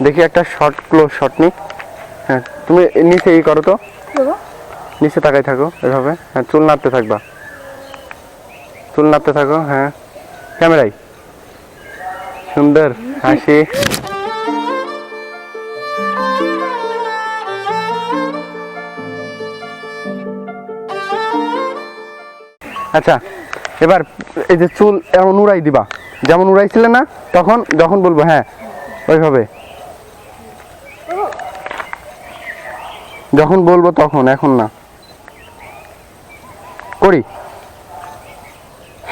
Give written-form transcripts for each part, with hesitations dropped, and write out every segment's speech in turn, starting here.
দেখি একটা short close shot নি। হ্যাঁ তুমি নিচে ই করো তো, নিচে তাকাই থাকো এভাবে। হ্যাঁ চুল নাড়তে থাকবা, চুল নাড়তে থাকো। হ্যাঁ ক্যামেরাই সুন্দর হাসি। আচ্ছা এবার এই যে চুল এমন উড়াই দিবা, যেমন উড়াইছিলে না তখন, যখন বলবো হ্যাঁ ওইভাবে, যখন বলবো তখন, এখন না। করি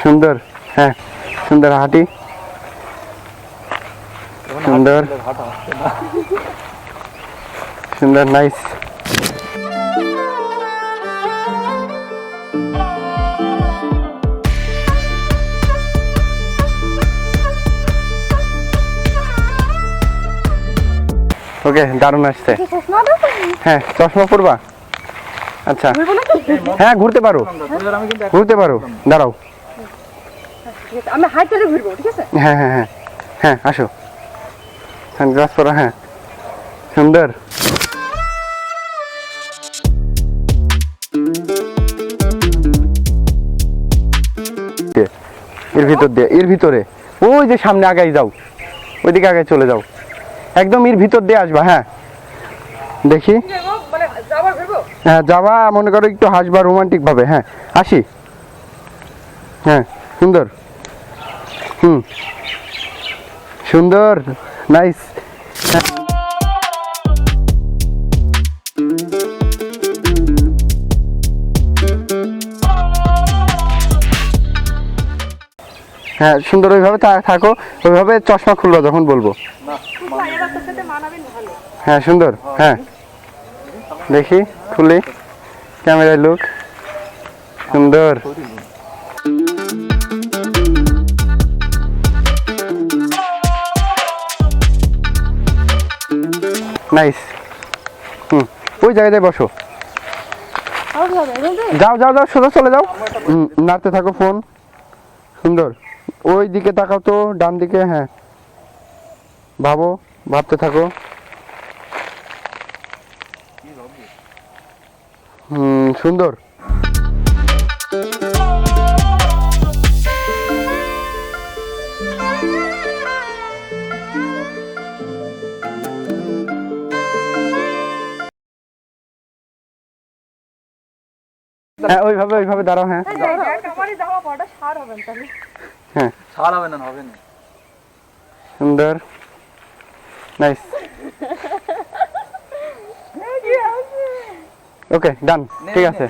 সুন্দর। হ্যাঁ সুন্দর হাঁটি, সুন্দর সুন্দর নাইস। ওকে দারুণ আসছে। হ্যাঁ চশমা পরবা? আচ্ছা হ্যাঁ ঘুরতে পারো, ঘুরতে পারো, দাঁড়াও। আমি হাইট করে ঘুরবো, ঠিক আছে? হ্যাঁ হ্যাঁ হ্যাঁ হ্যাঁ আসো, সানগ্লাস পরো। হ্যাঁ সুন্দর। এর ভিতর দিয়ে, এর ভিতরে ওই যে সামনে আগাই যাও, ওইদিকে আগায় চলে যাও, একদম এর ভিতর দিয়ে আসবা। হ্যাঁ দেখি, হ্যাঁ যাবা, মনে করো একটু হাসবা রোমান্টিক ভাবে। হ্যাঁ আসি, হ্যাঁ সুন্দর, হুম সুন্দর নাইস। হ্যাঁ সুন্দর, ওইভাবে থাকো, ওইভাবে চশমা খুলবা যখন বলবো। হ্যাঁ সুন্দর। হ্যাঁ দেখি খুলি, ক্যামেরায় লুক, সুন্দর। নাইস। হুম ওই জায়গায় বসো, যাও যাও যাও সোজা চলে যাও। নাড়তে থাকো ফোন, সুন্দর। ওই দিকে তাকাও তো, ডান দিকে। হ্যাঁ ভাবো, ভাবতে থাকো। সুন্দর। হ্যাঁ ওইভাবে, ওইভাবে দাঁড়াও। হ্যাঁ হ্যাঁ ছাড় হবে না, হবে না। সুন্দর নাইস। ওকে ডান, ঠিক আছে।